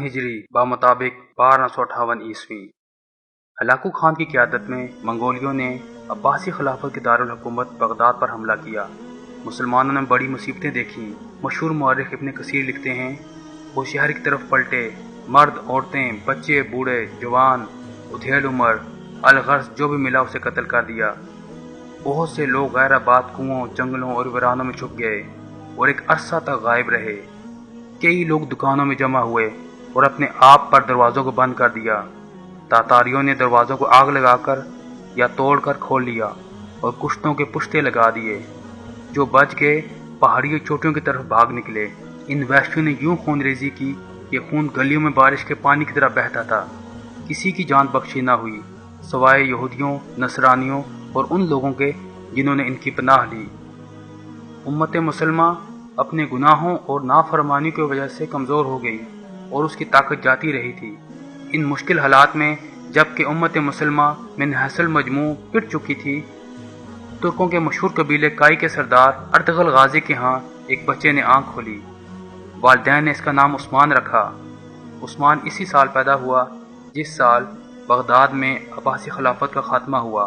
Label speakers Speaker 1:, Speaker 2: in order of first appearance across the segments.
Speaker 1: हिजरी बामुताबिक 1258 ईस्वी हलाकू खान की क़यादत में मंगोलियों ने अब्बासी खिलाफत के दारुल हुकूमत बगदाद पर हमला किया। मुसलमानों ने बड़ी मुसीबतें देखी। मशहूर मुअर्रिख इब्न कसीर लिखते हैं, वो शहर की तरफ पलटे, मर्द, औरतें, बच्चे, बूढ़े, जवान, उधेड़ उमर, अलगर्ज जो भी मिला उसे कत्ल कर दिया। बहुत से लोग गैर आबाद कुओं, जंगलों और वीरानों में छुप गए और एक अरसा तक गायब रहे। कई लोग दुकानों में जमा हुए और अपने आप पर दरवाज़ों को बंद कर दिया। तातारियों ने दरवाज़ों को आग लगाकर या तोड़कर खोल लिया और कुश्तों के पुश्ते लगा दिए। जो बच गए पहाड़ी चोटियों की तरफ भाग निकले। इन वहशियों ने यूं खूनरेजी की कि खून गलियों में बारिश के पानी की तरह बहता था। किसी की जान बख्शी ना हुई सवाए यहूदियों, नसरानियों और उन लोगों के जिन्होंने इनकी पनाह ली। उम्मत मुसलमा अपने गुनाहों और नाफरमानी की वजह से कमज़ोर हो गई और उसकी ताकत जाती रही थी। इन मुश्किल हालात में जबकि उम्मत मुसलमा मिन हसल मजमू पिट चुकी थी, तुर्कों के मशहूर कबीले काई के सरदार अर्तगल गाजी के यहाँ एक बच्चे ने आंख खोली। वालिदैन ने इसका नाम उस्मान रखा। उस्मान इसी साल पैदा हुआ जिस साल बगदाद में अब्बासी खिलाफत का खात्मा हुआ।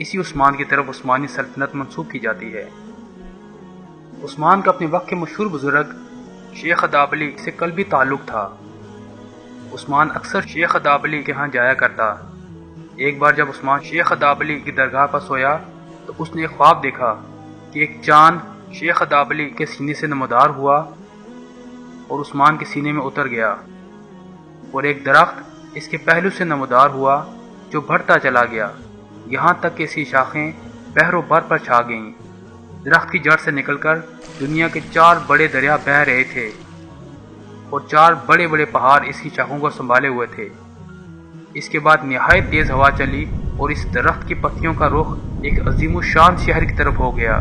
Speaker 1: इसी उस्मान की तरफ उस्मानी सल्तनत मंसूब की जाती है। उस्मान का अपने वक्त के मशहूर बुजुर्ग शेख अदाबली से कल्बी ताल्लुक था। उस्मान अक्सर शेख अदाबली के यहाँ जाया करता। एक बार जब उस्मान शेख अदाबली की दरगाह पर सोया तो उसने एक ख्वाब देखा कि एक चांद शेख अदाबली के सीने से नमदार हुआ और उस्मान के सीने में उतर गया और एक दरख्त इसके पहलू से नमदार हुआ जो बढ़ता चला गया, यहाँ तक कि इसकी शाखें बहरो बर पर छा गईं। दरख्त की जड़ से निकलकर दुनिया के 4 बड़े दरिया बह रहे थे और 4 बड़े बड़े पहाड़ इसकी शाखों को संभाले हुए थे। इसके बाद निहायत तेज हवा चली और इस दरख्त की पत्तियों का रुख एक अजीम शान शहर की तरफ हो गया।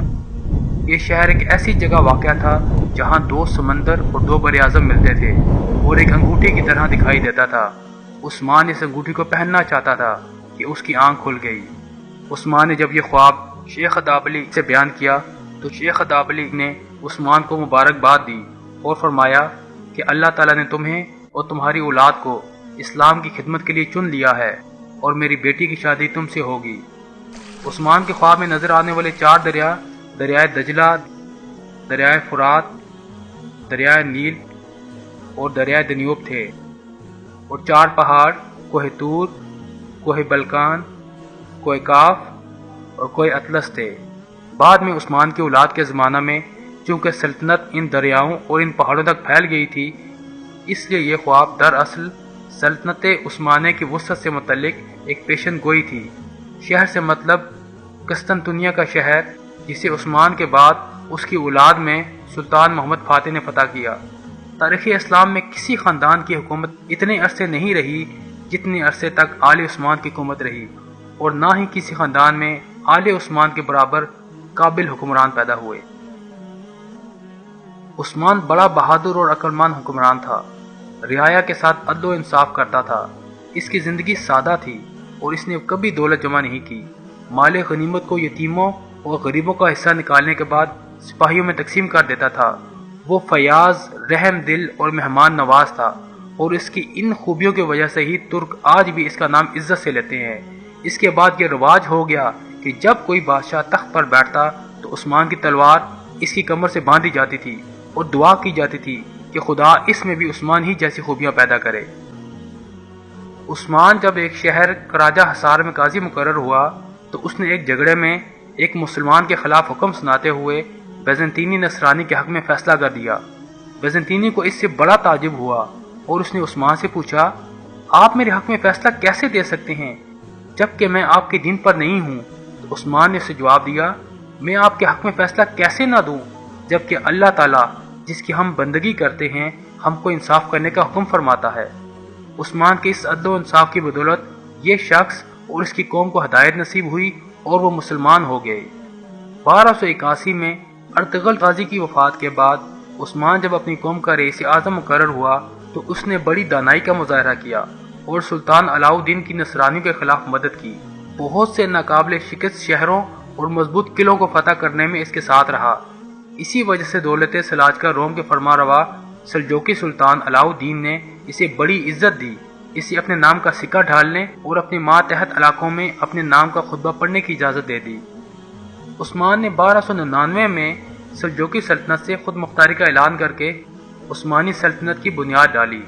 Speaker 1: ये शहर एक ऐसी जगह वाक़या था जहाँ 2 समंदर और 2 बड़े आज़म मिलते थे और एक अंगूठी की तरह दिखाई देता था। उस्मान इस अंगूठी को पहनना चाहता था कि उसकी आंख खुल गई। उस्मान ने जब ये ख्वाब शेख अदाबली से बयान किया तो शेख अदाबली ने उस्मान को मुबारकबाद दी और फरमाया कि अल्लाह ताला ने तुम्हें और तुम्हारी औलाद को इस्लाम की खिदमत के लिए चुन लिया है और मेरी बेटी की शादी तुमसे होगी। उस्मान के ख्वाब में नजर आने वाले 4 दरिया, दरियाए दजला, दरियाए फुरात, दरियाए नील और दरियाए दन्यूब थे और 4 पहाड़ कोह तूर, कोह बलकान, कोह काफ और कोह अतलस थे। बाद में उस्मान की औलाद के ज़माना में चूँकि सल्तनत इन दरियाओं और इन पहाड़ों तक फैल गई थी, इसलिए यह ख्वाब दरअसल सल्तनत उस्मानिया की वसअत से मुतल्लिक एक पेशन गोई थी। शहर से मतलब कस्तंतुनिया का शहर जिसे उस्मान के बाद उसकी औलाद में सुल्तान मोहम्मद फातिह ने फतह किया। तारीख़ इस्लाम में किसी ख़ानदान की हुकूमत इतने अरसे नहीं रही जितने अरसे तक आले उस्मान की हुकूमत रही और ना ही किसी ख़ानदान में आले उस्मान के बराबर काबिल हुक्मरान पैदा हुए। उस्मान बड़ा बहादुर और अक्लमंद हुक्मरान था। रियाया के साथ अदल व इंसाफ करता था। इसकी ज़िंदगी सादा थी और इसने कभी दौलत जमा नहीं की। माल गनीमत को यतीमों और गरीबों का हिस्सा निकालने के बाद सिपाहियों में तकसीम कर देता था। वो फयाज, रहम दिल और मेहमान नवाज था और इसकी इन खूबियों की वजह से ही तुर्क आज भी इसका नाम इज्जत से लेते हैं। इसके बाद ये रिवाज हो गया कि जब कोई बादशाह तख्त पर बैठता तो उस्मान की तलवार इसकी कमर से बांधी जाती थी और दुआ की जाती थी कि खुदा इसमें भी उस्मान ही जैसी खूबियां पैदा करे। उस्मान जब एक शहर कराजा हसार में काजी मुकर्रर हुआ तो उसने एक झगड़े में एक मुसलमान के खिलाफ हुक्म सुनाते हुए बैजंतीनी नसरानी के हक में फैसला कर दिया। बैजंतीनी को इससे बड़ा ताजुब हुआ और उसने उस्मान से पूछा, आप मेरे हक में फैसला कैसे दे सकते हैं जबकि मैं आपके दीन पर नहीं हूँ? तो उस्मान ने उसे जवाब दिया, मैं आपके हक में फैसला कैसे ना दूँ जबकि अल्लाह ताला जिसकी हम बंदगी करते हैं हमको इंसाफ करने का हुक्म फरमाता है। उस्मान के इस अदल व इंसाफ की बदौलत ये शख्स और इसकी कौम को हदायत नसीब हुई اور وہ مسلمان ہو گئے۔ 1281 میں ارطغرل غازی کی وفات کے بعد عثمان جب اپنی قوم کا رئیس اعظم مقرر ہوا تو اس نے بڑی دانائی کا مظاہرہ کیا اور سلطان علاؤ الدین کی نصرانیوں کے خلاف مدد کی۔ بہت سے ناقابل شکست شہروں اور مضبوط قلعوں کو فتح کرنے میں اس کے ساتھ رہا۔ اسی وجہ سے دولت سلاجقہ روم کے فرما روا سلجوقی سلطان علاؤ الدین نے اسے بڑی عزت دی، اسے اپنے نام کا سکہ ڈھالنے اور اپنے ماتحت علاقوں میں اپنے نام کا خطبہ پڑھنے کی اجازت دے دی۔ عثمان نے 1299 میں سلجوقی سلطنت سے خود مختاری کا اعلان کر کے عثمانی سلطنت کی بنیاد ڈالی۔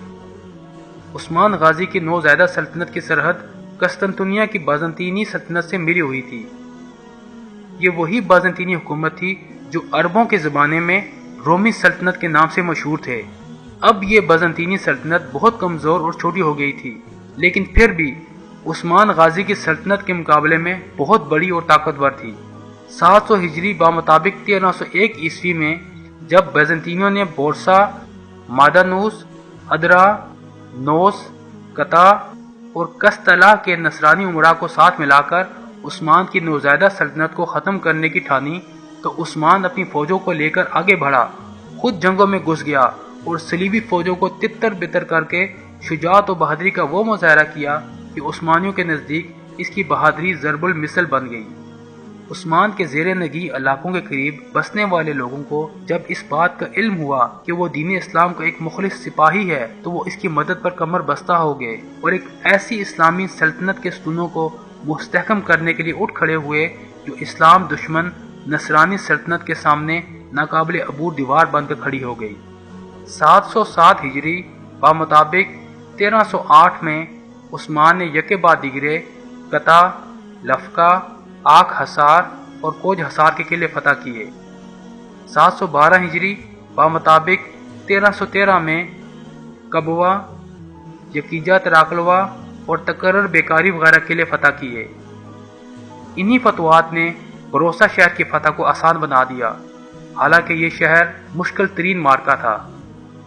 Speaker 1: عثمان غازی کی نوزائیدہ سلطنت کی سرحد قسطنطنیہ کی بازنطینی سلطنت سے ملی ہوئی تھی۔ یہ وہی بازنطینی حکومت تھی جو عربوں کے زمانے میں رومی سلطنت کے نام سے مشہور تھے۔ اب یہ بازنطینی سلطنت بہت کمزور اور چھوٹی ہو گئی تھی، لیکن پھر بھی عثمان غازی کی سلطنت کے مقابلے میں بہت بڑی اور طاقتور تھی۔ 700 ہجری بمطابق 1301 عیسوی میں جب بیزنطینیوں نے بورسا، مادانوس، ادرا، نوس، قطا اور کستلا کے نصرانی امراء کو ساتھ ملا کر عثمان کی نوزائیدہ سلطنت کو ختم کرنے کی ٹھانی تو عثمان اپنی فوجوں کو لے کر آگے بڑھا، خود جنگوں میں گھس گیا اور صلیبی فوجوں کو تتر بتر کر کے شجاعت و بہادری کا وہ مظاہرہ کیا کہ عثمانیوں کے نزدیک اس کی بہادری ضرب المثل بن گئی۔ عثمان کے زیر نگی علاقوں کے قریب بسنے والے لوگوں کو جب اس بات کا علم ہوا کہ وہ دین اسلام کا ایک مخلص سپاہی ہے تو وہ اس کی مدد پر کمر بستہ ہو گئے اور ایک ایسی اسلامی سلطنت کے ستونوں کو مستحکم کرنے کے لیے اٹھ کھڑے ہوئے جو اسلام دشمن نصرانی سلطنت کے سامنے ناقابل عبور دیوار بن کر کھڑی ہو گئی۔ 707 ہجری بمطابق 1308 میں عثمان نے یکے بعد دیگرے قطا، لفقہ، آک حصار اور کوج حصار کے قلعے فتح کیے۔ 712 ہجری بمطابق 1313 میں کبوا، یکیجا تراقلوا اور تقرر بیکاری وغیرہ قلعے فتح کیے۔ انہی فتوحات نے بروسا شہر کی فتح کو آسان بنا دیا، حالانکہ یہ شہر مشکل ترین معرکہ تھا۔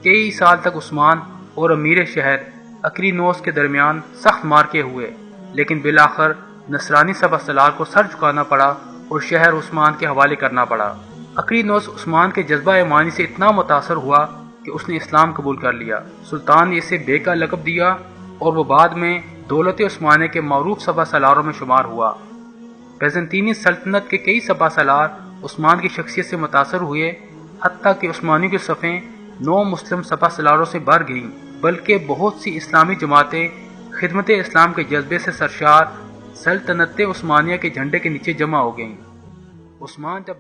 Speaker 1: کئی سال تک عثمان اور امیر شہر اکرینوس کے درمیان سخت معرکے ہوئے، لیکن بالآخر نصرانی سپہ سالار کو سر جھکانا پڑا اور شہر عثمان کے حوالے کرنا پڑا۔ اکرینوس عثمان کے جذبہ ایمانی سے اتنا متاثر ہوا کہ اس نے اسلام قبول کر لیا۔ سلطان نے اسے بے کا لقب دیا اور وہ بعد میں دولت عثمانیہ کے معروف سپہ سالاروں میں شمار ہوا۔ بیزنطینی سلطنت کے کئی سپہ سالار عثمان کی شخصیت سے متاثر ہوئے، حتیٰ کہ عثمانیوں کی صفیں نو مسلم سپہ سالاروں سے بھر گئیں، بلکہ بہت سی اسلامی جماعتیں خدمت اسلام کے جذبے سے سرشار سلطنت عثمانیہ کے جھنڈے کے نیچے جمع ہو گئیں۔ عثمان جب